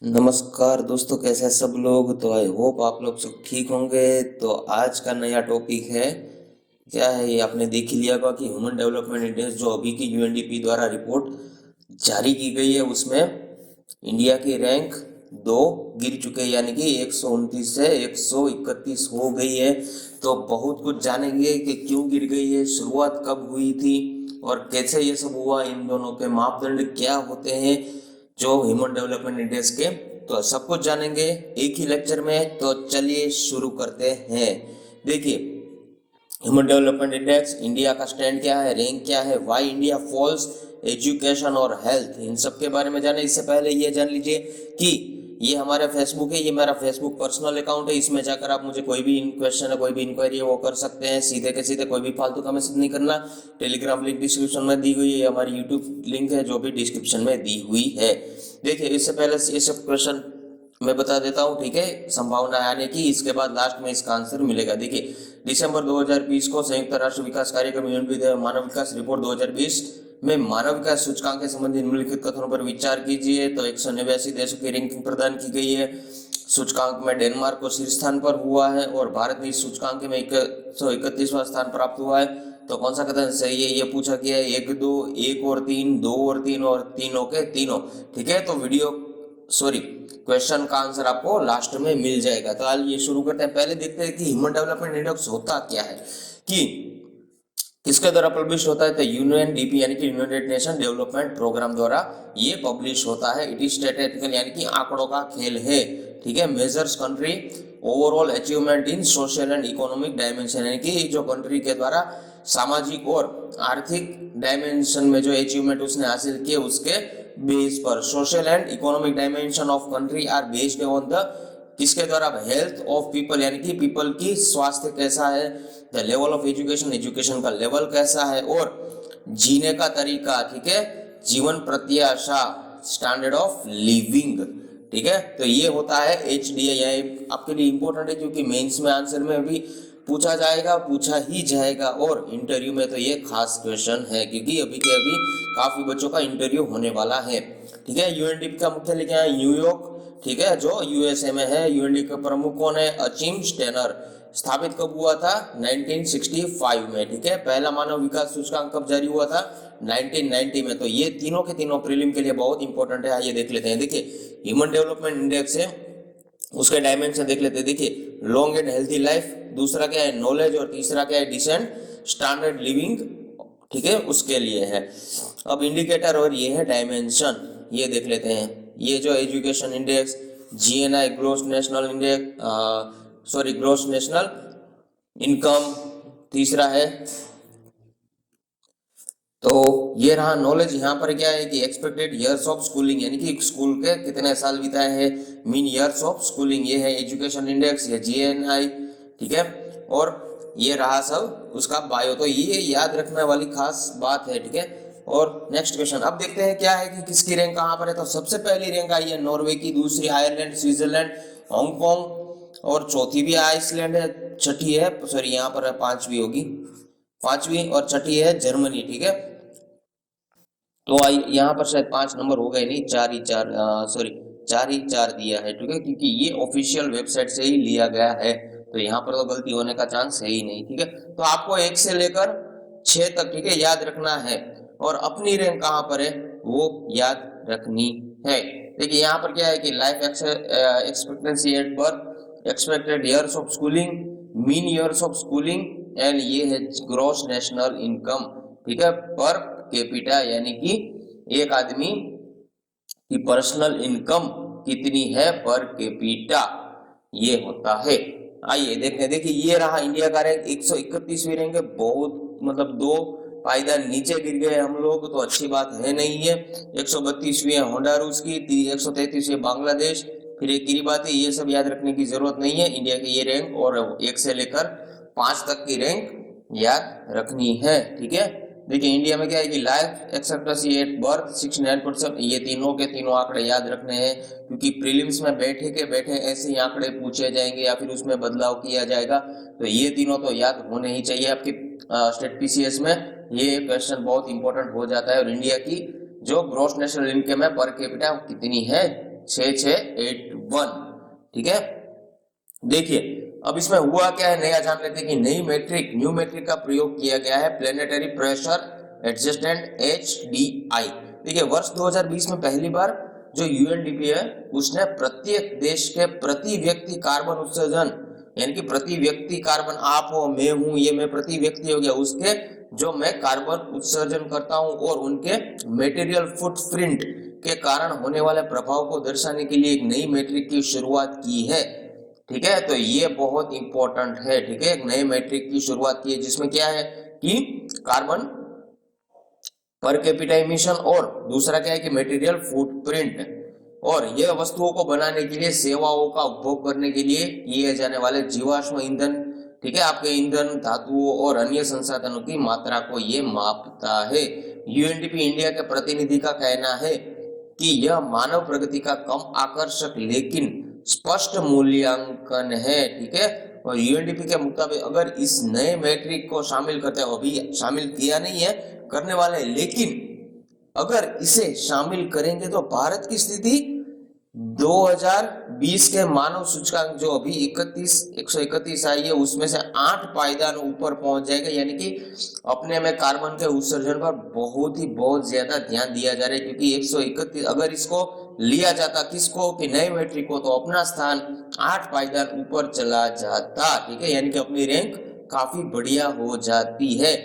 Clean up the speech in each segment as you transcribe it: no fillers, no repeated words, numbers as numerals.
नमस्कार दोस्तों, कैसे हैं सब लोग। तो आई होप आप लोग सब ठीक होंगे। तो आज का नया टॉपिक है, क्या है ये आपने देख ही लिया होगा कि ह्यूमन डेवलपमेंट इंडेक्स जो अभी की यूएनडीपी द्वारा रिपोर्ट जारी की गई है, उसमें इंडिया की रैंक 2 गिर चुके हैं, यानी कि 129 से 131 हो गई है। तो बहुत कुछ जानेंगे कि क्यों गिर गई है, शुरुआत कब हुई थी और कैसे ये सब हुआ, इन दोनों के मापदंड क्या होते हैं जो ह्यूमन डेवलपमेंट इंडेक्स के। तो सब कुछ जानेंगे एक ही लेक्चर में। तो चलिए शुरू करते हैं। देखिए, ह्यूमन डेवलपमेंट इंडेक्स, इंडिया का स्टैंड क्या है, रैंक क्या है, वाई इंडिया फॉल्स, एजुकेशन और हेल्थ, इन सब के बारे में जाने इससे पहले ये जान लीजिए कि ये हमारा फेसबुक है, ये मेरा फेसबुक पर्सनल अकाउंट है। इसमें जाकर आप मुझे कोई भी क्वेश्चन है, कोई भी इंक्वायरी है वो कर सकते हैं, सीधे के सीधे, कोई भी फालतू का मैसेज नहीं करना। टेलीग्राम लिंक डिस्क्रिप्शन में दी हुई है, हमारी यूट्यूब लिंक है जो भी डिस्क्रिप्शन में दी हुई है। देखिए, इससे पहले ये सब क्वेश्चन मैं बता देता हूँ, ठीक है, संभावना आने की। इसके बाद लास्ट में इसका आंसर मिलेगा। देखिए, दिसंबर 2020 को संयुक्त राष्ट्र विकास कार्यक्रम मानव विकास रिपोर्ट 2020 में मानव विकास सूचकांक के संबंधी निम्नलिखित कथनों पर विचार कीजिए। तो 189 देशों की रैंकिंग प्रदान की गई है। सूचकांक में डेनमार्क को शीर्ष स्थान पर हुआ है और भारत ने इस सूचकांक में 131वां स्थान प्राप्त हुआ है। तो कौन सा कथन सही है, ये पूछा गया है। एक दो, एक और तीन, दो और तीन, और तीनों के तीनों, ठीक है। तो वीडियो सॉरी क्वेश्चन का आंसर आपको लास्ट में मिल जाएगा। तो आइए शुरू करते हैं। पहले देखते हैं कि ह्यूमन डेवलपमेंट इंडेक्स होता क्या है, कि किसके द्वारा पब्लिश होता है। तो यूएनडीपी यानी कि यूनाइटेड नेशन डेवलपमेंट प्रोग्राम द्वारा ये पब्लिश होता है। इट इज स्टैटिस्टिकल यानी कि आंकड़ों का खेल है, ठीक है। Measures country overall achievement in social and economic dimension, यानी कि जो कंट्री के द्वारा सामाजिक और आर्थिक डायमेंशन में जो अचीवमेंट उसने हासिल किए उसके बेस पर। Social and economic dimension of country are based on the, किसके द्वारा, हेल्थ ऑफ पीपल, यानी कि पीपल की स्वास्थ्य कैसा है, the level of education, education का लेवल कैसा है, और जीने का तरीका, ठीक है, जीवन प्रत्याशा, स्टैंडर्ड ऑफ लिविंग, ठीक है। तो ये होता है HDI। आपके लिए इंपॉर्टेंट है क्योंकि मेंस में आंसर में भी पूछा जाएगा, पूछा ही जाएगा, और इंटरव्यू में तो ये खास क्वेश्चन है क्योंकि अभी के अभी काफी बच्चों का इंटरव्यू होने वाला है, ठीक है। यूएनडीपी का मुख्यालय क्या है, न्यूयॉर्क, ठीक है, जो यूएसए में है। यूएनडीपी के प्रमुख कौन है, अचिम स्टेनर। स्थापित कब हुआ था, 1965 में, ठीक है। पहला मानव विकास सूचकांक कब जारी हुआ था, 1990 में। तो ये तीनों के तीनों प्रीलिम के लिए बहुत इंपॉर्टेंट है। आइए देख लेते हैं। देखिए, ह्यूमन डेवलपमेंट इंडेक्स है, उसके डायमेंशन देख लेते हैं। देखिए, लॉन्ग एंड हेल्थी लाइफ, दूसरा क्या है, नॉलेज, और तीसरा क्या है, डिसेंट स्टैंडर्ड लिविंग, ठीक है, उसके लिए है। अब इंडिकेटर और ये है डायमेंशन, ये देख लेते हैं। ये जो education index, GNI gross national index, sorry gross national income, तीसरा है। तो ये रहा नॉलेज। यहाँ पर क्या है कि एक्सपेक्टेड ईयर्स ऑफ स्कूलिंग, यानी कि स्कूल के कितने साल बिताए हैं, मीन ईयर्स ऑफ स्कूलिंग, ये है एजुकेशन इंडेक्स, ये GNI, ठीक है। और ये रहा सब उसका बायो। तो ये याद रखने वाली खास बात है, ठीक है। और नेक्स्ट क्वेश्चन अब देखते हैं क्या है कि किसकी रैंक कहाँ पर है। तो सबसे पहली रैंक आई है नॉर्वे की, दूसरी आयरलैंड, स्विट्जरलैंड, हांगकांग, और चौथी भी आइसलैंड है, छठी है, सॉरी यहाँ पर पांचवी होगी, पांचवी, और छठी है जर्मनी, ठीक है। तो आई यहाँ पर शायद 5 नंबर हो गए, नहीं, चार ही चार, सॉरी, चार ही चार दिया है, ठीक है, क्योंकि ये ऑफिशियल वेबसाइट से ही लिया गया है। तो यहाँ पर तो गलती होने का चांस है ही नहीं, ठीक है। तो आपको 1 से लेकर 6 तक, ठीक है, याद रखना है। और अपनी रैंक कहाँ पर है वो याद रखनी है। देखिए, यहाँ पर क्या है कि life expectancy at birth, expected years of schooling, mean years of schooling, and ये है ग्रॉस नेशनल इनकम, ठीक है, पर कैपिटा, यानी कि एक आदमी की पर्सनल इनकम कितनी है पर कैपिटा, ये होता है। आइए देखते हैं। देखिए, ये रहा इंडिया का रैंक, 131वीं रैंक है। बहुत मतलब 2 पायदान नीचे गिर गए हम लोग, तो अच्छी बात है नहीं है। 132वीं है होंडारूस की, 133वीं बांग्लादेश, फिर एक किरीबाती, ये सब याद रखने की जरूरत नहीं है। इंडिया की ये रैंक और 1 से लेकर 5 तक की रैंक याद रखनी है, ठीक है। देखिए, इंडिया में क्या है कि लाइफ एक्सपेक्टेंसी एट बर्थ 69%, ये तीनों के तीनों आंकड़े याद रखने हैं क्योंकि प्रीलिम्स में बैठे के बैठे ऐसे ही आंकड़े पूछे जाएंगे या फिर उसमें बदलाव किया जाएगा। तो ये तीनों तो याद होने ही चाहिए आपके स्टेट PCS में। ये क्वेश्चन बहुत इंपॉर्टेंट हो जाता है। और इंडिया की जो ग्रॉस नेशनल इनकम है पर कैपिटा कितनी है, 6681। ठीक है, देखिए अब इसमें हुआ क्या है, नया जान लेते हैं कि न्यू मैट्रिक का प्रयोग किया गया है प्लेनेटरी प्रेशर एडजस्टेंट HDI। देखिए वर्ष 2020 में पहली बार जो यूएनडीपी है उसने प्रत्येक देश के प्रति व्यक्ति कार्बन उत्सर्जन, यानी कि प्रति व्यक्ति कार्बन, आप हो मैं हूं, ये मैं प्रति व्यक्ति हो गया, उसके जो मैं कार्बन उत्सर्जन करता हूं और उनके मेटेरियल फुटप्रिंट के कारण होने वाले प्रभाव को दर्शाने के लिए एक नई मैट्रिक की शुरुआत की है। ठीक है, तो ये बहुत इंपॉर्टेंट है। ठीक है, एक नए मैट्रिक की शुरुआत की है जिसमें क्या है कि कार्बन पर कैपिटा इमिशन और दूसरा क्या है कि मटेरियल फुटप्रिंट, और यह वस्तुओं को बनाने के लिए सेवाओं का उपभोग करने के लिए किए जाने वाले जीवाश्म ईंधन, ठीक है, आपके ईंधन, धातुओं और अन्य संसाधनों की मात्रा को ये मापता है। यूएनडीपी इंडिया के प्रतिनिधि का कहना है कि यह मानव प्रगति का कम आकर्षक लेकिन स्पष्ट मूल्यांकन है। ठीक है, और यूएनडीपी के मुताबिक अगर इस नए मैट्रिक को शामिल करते हैं, अभी शामिल किया नहीं है, करने वाले, लेकिन अगर इसे शामिल करेंगे तो भारत की स्थिति 2020 के मानव सूचकांक जो अभी 131 आई है उसमें से 8 पायदान ऊपर पहुंच जाएगा, यानी कि अपने में कार्बन के उत्सर्जन पर बहुत ज्यादा ध्यान दिया जा रहा है, क्योंकि 131 अगर इसको लिया जाता किसको कि नए मैट्रिक को, तो अपना स्थान 8 पायदान ऊपर चला जाता। ठीक है, यानी कि अपनी रैंक काफी बढ़िया हो जाती है।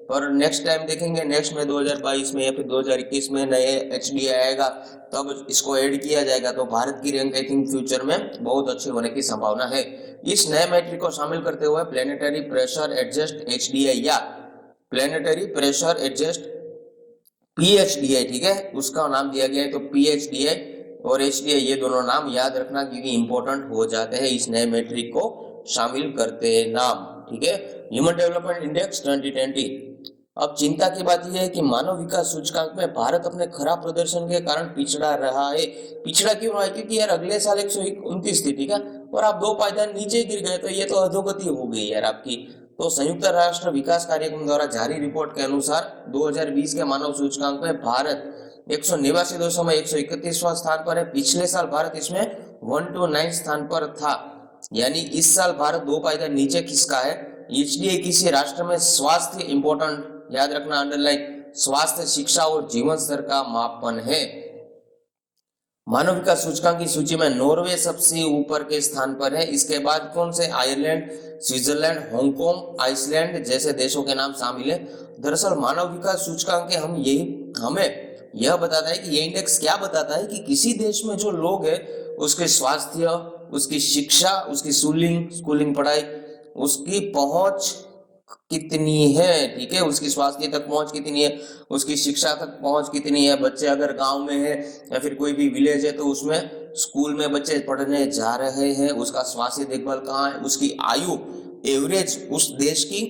पर नेक्स्ट टाइम देखेंगे, नेक्स्ट में 2022 में या फिर 2021 में नए HDI आएगा तब इसको ऐड किया जाएगा, तो भारत की रैंक आई थिंक फ्यूचर में बहुत अच्छी होने की संभावना है। इस नए मैट्रिक को शामिल करते हुए प्लेनेटरी प्रेशर एडजस्ट HDI या प्लेनेटरी प्रेशर एडजस्ट PHDI, ठीक है, उसका नाम दिया गया है। तो PHDI और HDI ये दोनों नाम याद रखना क्योंकि इंपॉर्टेंट हो जाते हैं इस नए मैट्रिक को शामिल करते नाम। ठीक है, ह्यूमन डेवलपमेंट इंडेक्स 2020। अब चिंता की बात यह है कि मानव विकास सूचकांक में भारत अपने खराब प्रदर्शन के कारण पिछड़ा रहा है। पिछड़ा क्यों रहा है? क्योंकि यार अगले साल 129 थी, ठीक है, और आप 2 पायदान नीचे गिर गए, तो ये तो अधोगति हो गई यार आपकी। तो संयुक्त राष्ट्र विकास कार्यक्रम द्वारा जारी रिपोर्ट के अनुसार 2020 के मानव सूचकांक में भारत 189 देशों में 131वां स्थान पर है। पिछले साल भारत इसमें 129 स्थान पर था, यानी इस साल भारत 2 पायदान नीचे खिसका है। HDI किसी राष्ट्र में स्वास्थ्य, इंपॉर्टेंट याद रखना, अंडरलाइन, स्वास्थ्य, शिक्षा और जीवन स्तर का मापन है। मानव विकास सूचकांक की सूची में नॉर्वे सबसे ऊपर के स्थान पर है। इसके बाद कौन से? आयरलैंड, स्विट्जरलैंड, हांगकांग, आइसलैंड जैसे देशों के नाम शामिल है। दरअसल मानव विकास सूचकांक के हमें यह बताता है कि ये इंडेक्स क्या बताता है कि किसी देश में जो लोग है उसके स्वास्थ्य, उसकी शिक्षा, उसकी स्कूलिंग पढ़ाई, उसकी पहुंच कितनी है। ठीक है, उसकी स्वास्थ्य तक पहुंच कितनी है, उसकी शिक्षा तक पहुंच कितनी है। बच्चे अगर गांव में है या फिर कोई भी विलेज है तो उसमें स्कूल में बच्चे पढ़ने जा रहे हैं, उसका स्वास्थ्य देखभाल कहाँ है, उसकी आयु एवरेज उस देश की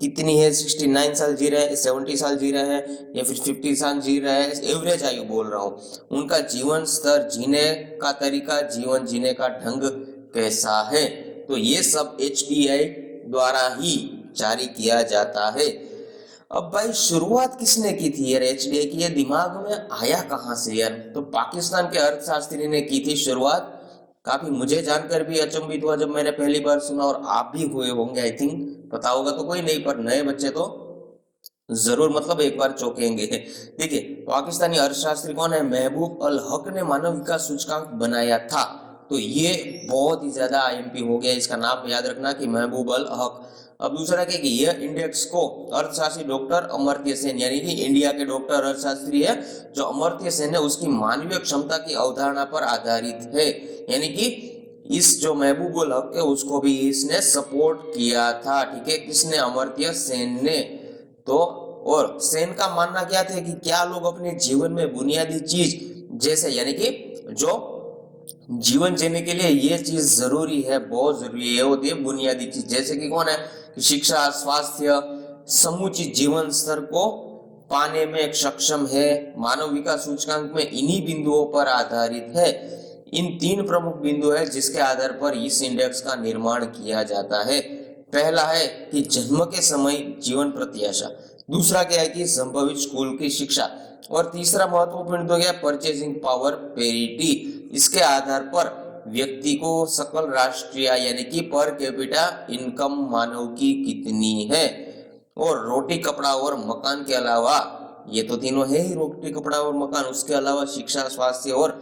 कितनी है, 69 साल जी रहे हैं, 70 साल जी रहे हैं या फिर 50 साल जी रहे हैं, एवरेज आयु बोल रहा हूँ। उनका जीवन स्तर, जीने का तरीका, जीवन जीने का ढंग कैसा है, तो ये सब HDI द्वारा ही जारी किया जाता है। अब भाई शुरुआत किसने की थी यार HDI की, ये दिमाग में आया कहाँ से यार? तो पाकिस्तान के अर्थशास्त्री ने की थी शुरुआत। काफी मुझे जानकर भी अचंभित हुआ जब मैंने पहली बार सुना, और आप भी हुए होंगे आई थिंक, पता होगा तो कोई नहीं, पर नए बच्चे तो जरूर मतलब एक बार चौंकेंगे। देखिए पाकिस्तानी अर्थशास्त्री कौन है? महबूब अल हक ने मानव विकास सूचकांक बनाया था। तो ये बहुत ही ज्यादा IMP हो गया, इसका नाम याद रखना कि महबूब अल हक। अब दूसरा क्या कि यह इंडेक्स को अर्थशास्त्री डॉक्टर अमर्त्य सेन, यानी कि इंडिया के डॉक्टर अर्थशास्त्री है जो अमर्त्य सेन है, उसकी मानवीय क्षमता की अवधारणा पर आधारित है। यानी कि इस जो महबूब उल हक है उसको भी इसने सपोर्ट किया था। ठीक है, किसने? अमर्त्य सेन ने। तो और सेन का मानना क्या था कि क्या लोग अपने जीवन में बुनियादी चीज जैसे, यानी कि जो जीवन जीने के लिए ये चीज जरूरी है, बहुत जरूरी है, होती है बुनियादी चीज, जैसे कि कौन है? शिक्षा, स्वास्थ्य, समुचित जीवन स्तर को पाने में सक्षम है। मानव विकास सूचकांक में इन्हीं बिंदुओं पर आधारित है। इन 3 प्रमुख बिंदु है जिसके आधार पर इस इंडेक्स का निर्माण किया जाता है। पहला है कि जन्म के समय जीवन प्रत्याशा, दूसरा क्या है कि संभवित स्कूल की शिक्षा, और तीसरा महत्वपूर्ण तो क्या? परचेजिंग पावर पेरिटी, इसके आधार पर व्यक्ति को सकल राष्ट्रीय आय यानी कि पर कैपिटा इनकम मानव की कितनी है। और रोटी कपड़ा और मकान के अलावा, ये तो तीनों है ही, रोटी कपड़ा और मकान, उसके अलावा शिक्षा, स्वास्थ्य और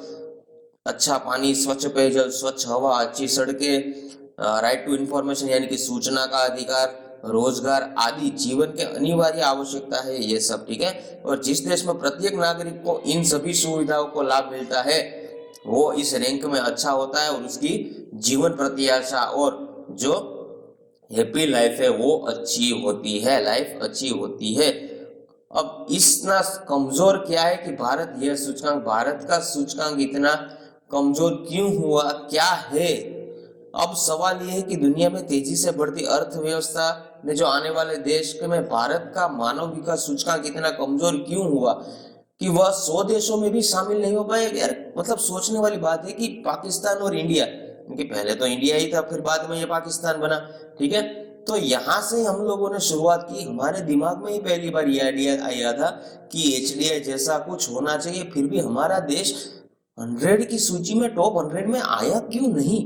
अच्छा पानी, स्वच्छ पेयजल, स्वच्छ हवा, अच्छी सड़कें, राइट टू इंफॉर्मेशन यानी कि सूचना का अधिकार, रोजगार आदि जीवन के अनिवार्य आवश्यकता है ये सब, ठीक है। और जिस देश में प्रत्येक नागरिक को इन सभी सुविधाओं को लाभ मिलता है वो इस रैंक में अच्छा होता है और उसकी जीवन प्रत्याशा और जो हैप्पी लाइफ है वो अच्छी होती है, लाइफ अच्छी होती है। अब इतना कमजोर क्या है कि भारत, यह सूचकांक, भारत का सूचकांक इतना कमजोर क्यों हुआ, क्या है? अब सवाल यह है कि दुनिया में तेजी से बढ़ती अर्थव्यवस्था में जो आने वाले देश में भारत का मानव विकास सूचकांक इतना कमजोर क्यों हुआ कि वह 100 देशों में भी शामिल नहीं हो पाए। यार मतलब सोचने वाली बात है कि पाकिस्तान और इंडिया, क्योंकि पहले तो इंडिया ही था, फिर बाद में ये पाकिस्तान बना, ठीक है। तो यहाँ से हम लोगों ने शुरुआत की, हमारे दिमाग में ही पहली बार ये आइडिया आया था कि HDI जैसा कुछ होना चाहिए, फिर भी हमारा देश 100 की सूची में टॉप 100 में आया क्यों नहीं,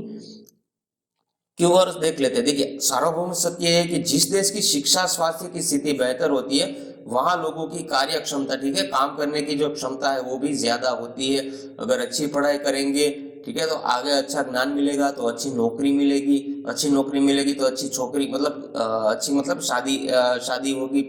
क्यों? और देख लेते हैं। देखिए, सार्वभौम सत्य है कि जिस देश की शिक्षा, स्वास्थ्य की स्थिति बेहतर होती है वहां लोगों की कार्य क्षमता, ठीक है, काम करने की जो क्षमता है वो भी ज्यादा होती है। अगर अच्छी पढ़ाई करेंगे, ठीक है, तो आगे अच्छा ज्ञान मिलेगा तो अच्छी नौकरी मिलेगी, अच्छी नौकरी मिलेगी तो अच्छी छोकरी, मतलब अच्छी मतलब शादी होगी,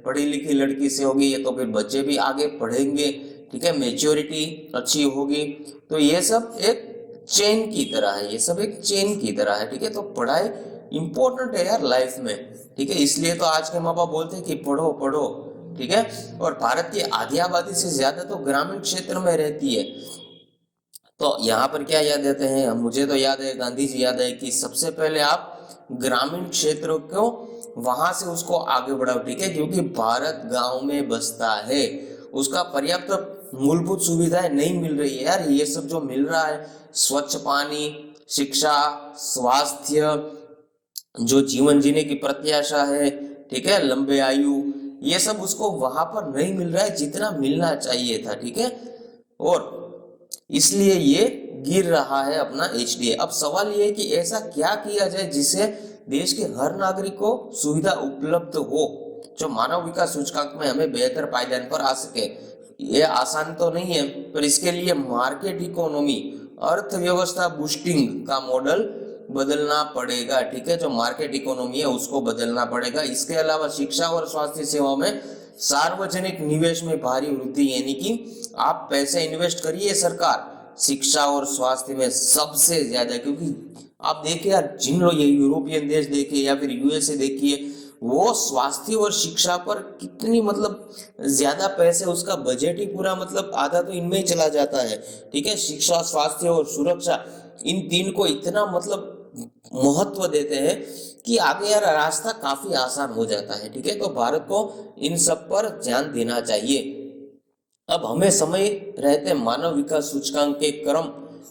पढ़ी लिखी लड़की से होगी, तो फिर बच्चे भी आगे पढ़ेंगे, ठीक है, मेच्योरिटी अच्छी होगी। तो ये सब एक चेन की तरह है, ये सब एक चेन की तरह है, ठीक है। तो पढ़ाई इंपॉर्टेंट है यार लाइफ में, ठीक है। इसलिए तो आज के माँ बाप बोलते हैं कि पढ़ो पढ़ो, ठीक है। और भारत की आधी आबादी से ज्यादा तो ग्रामीण क्षेत्र में रहती है। तो यहाँ पर क्या याद देते हैं, मुझे तो याद है, गांधी जी याद है कि सबसे पहले आप ग्रामीण क्षेत्रों को वहां से उसको आगे बढ़ाओ, ठीक है, क्योंकि भारत गांव में बसता है, उसका पर्याप्त मूलभूत सुविधाएं नहीं मिल रही है यार। ये सब जो मिल रहा है, स्वच्छ पानी, शिक्षा, स्वास्थ्य, जो जीवन जीने की प्रत्याशा है, ठीक है, लंबे आयु, ये सब उसको वहां पर नहीं मिल रहा है जितना मिलना चाहिए था, ठीक है। और इसलिए ये गिर रहा है अपना HDI। अब सवाल ये है कि ऐसा क्या किया जाए जिससे देश के हर नागरिक को सुविधा उपलब्ध हो, जो मानव विकास सूचकांक में हमें बेहतर पायदान पर आ सके। ये आसान तो नहीं है, पर इसके लिए मार्केट इकोनॉमी, अर्थव्यवस्था बूस्टिंग का मॉडल बदलना पड़ेगा, ठीक है। जो मार्केट इकोनॉमी है उसको बदलना पड़ेगा। इसके अलावा शिक्षा और स्वास्थ्य सेवाओं में सार्वजनिक निवेश में भारी वृद्धि, यानी कि आप पैसे इन्वेस्ट करिए सरकार शिक्षा और स्वास्थ्य में सबसे ज्यादा, क्योंकि आप देखिए यार, जिन लोग, ये यूरोपियन देश देखिए या फिर USA देखिए, वो स्वास्थ्य और शिक्षा पर कितनी मतलब ज्यादा पैसे, उसका बजट ही पूरा मतलब आधा तो इनमें ही चला जाता है, ठीक है। शिक्षा, स्वास्थ्य और सुरक्षा, इन तीन को इतना मतलब महत्व देते हैं कि आगे यार रास्ता काफी आसान हो जाता है, ठीक है। तो भारत को इन सब पर ध्यान देना चाहिए। अब हमें समय रहते मानव विकास सूचकांक के क्रम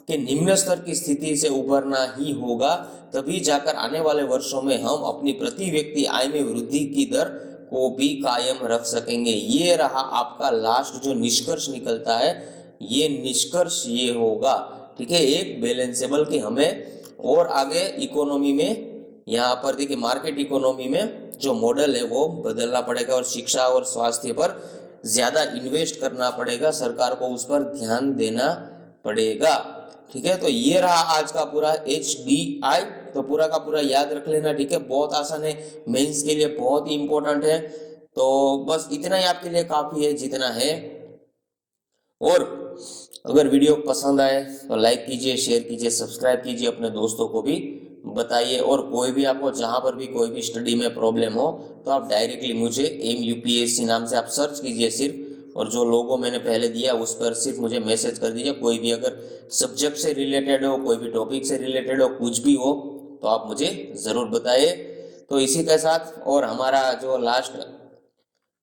के निम्न स्तर की स्थिति से उभरना ही होगा, तभी जाकर आने वाले वर्षों में हम अपनी प्रति व्यक्ति आय में वृद्धि की दर को भी कायम रख सकेंगे। ये रहा आपका लास्ट जो निष्कर्ष निकलता है, ये निष्कर्ष ये होगा, ठीक है, एक बैलेंसेबल, कि हमें और आगे इकोनॉमी में, यहाँ पर देखिए मार्केट इकोनॉमी में जो मॉडल है वो बदलना पड़ेगा और शिक्षा और स्वास्थ्य पर ज्यादा इन्वेस्ट करना पड़ेगा, सरकार को उस पर ध्यान देना पड़ेगा, ठीक है। तो ये रहा आज का पूरा HDI, तो पूरा का पूरा याद रख लेना, ठीक है। बहुत आसान है, मेंस के लिए बहुत ही इंपॉर्टेंट है। तो बस इतना ही आपके लिए काफी है जितना है। और अगर वीडियो पसंद आए तो लाइक कीजिए, शेयर कीजिए, सब्सक्राइब कीजिए, अपने दोस्तों को भी बताइए। और कोई भी आपको जहां पर भी कोई भी स्टडी में प्रॉब्लम हो तो आप डायरेक्टली मुझे AIMUPSC नाम से आप सर्च कीजिए सिर्फ, और जो लोगो मैंने पहले दिया उस पर सिर्फ मुझे मैसेज कर दीजिए। कोई भी अगर सब्जेक्ट से रिलेटेड हो, कोई भी टॉपिक से रिलेटेड हो, कुछ भी हो तो आप मुझे ज़रूर बताइए। तो इसी के साथ, और हमारा जो लास्ट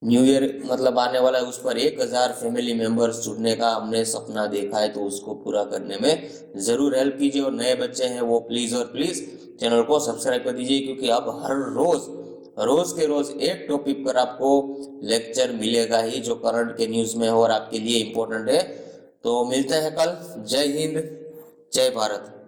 न्यू ईयर मतलब आने वाला है, उस पर 1000 फैमिली मेंबर्स जुड़ने का हमने सपना देखा है, तो उसको पूरा करने में ज़रूर हेल्प कीजिए। और नए बच्चे हैं वो प्लीज़ और प्लीज़ चैनल को सब्सक्राइब कर दीजिए, क्योंकि अब हर रोज़ के रोज़ एक टॉपिक पर आपको लेक्चर मिलेगा ही, जो करंट के न्यूज़ में हो और आपके लिए इम्पोर्टेंट है। तो मिलते हैं कल। जय हिंद, जय भारत।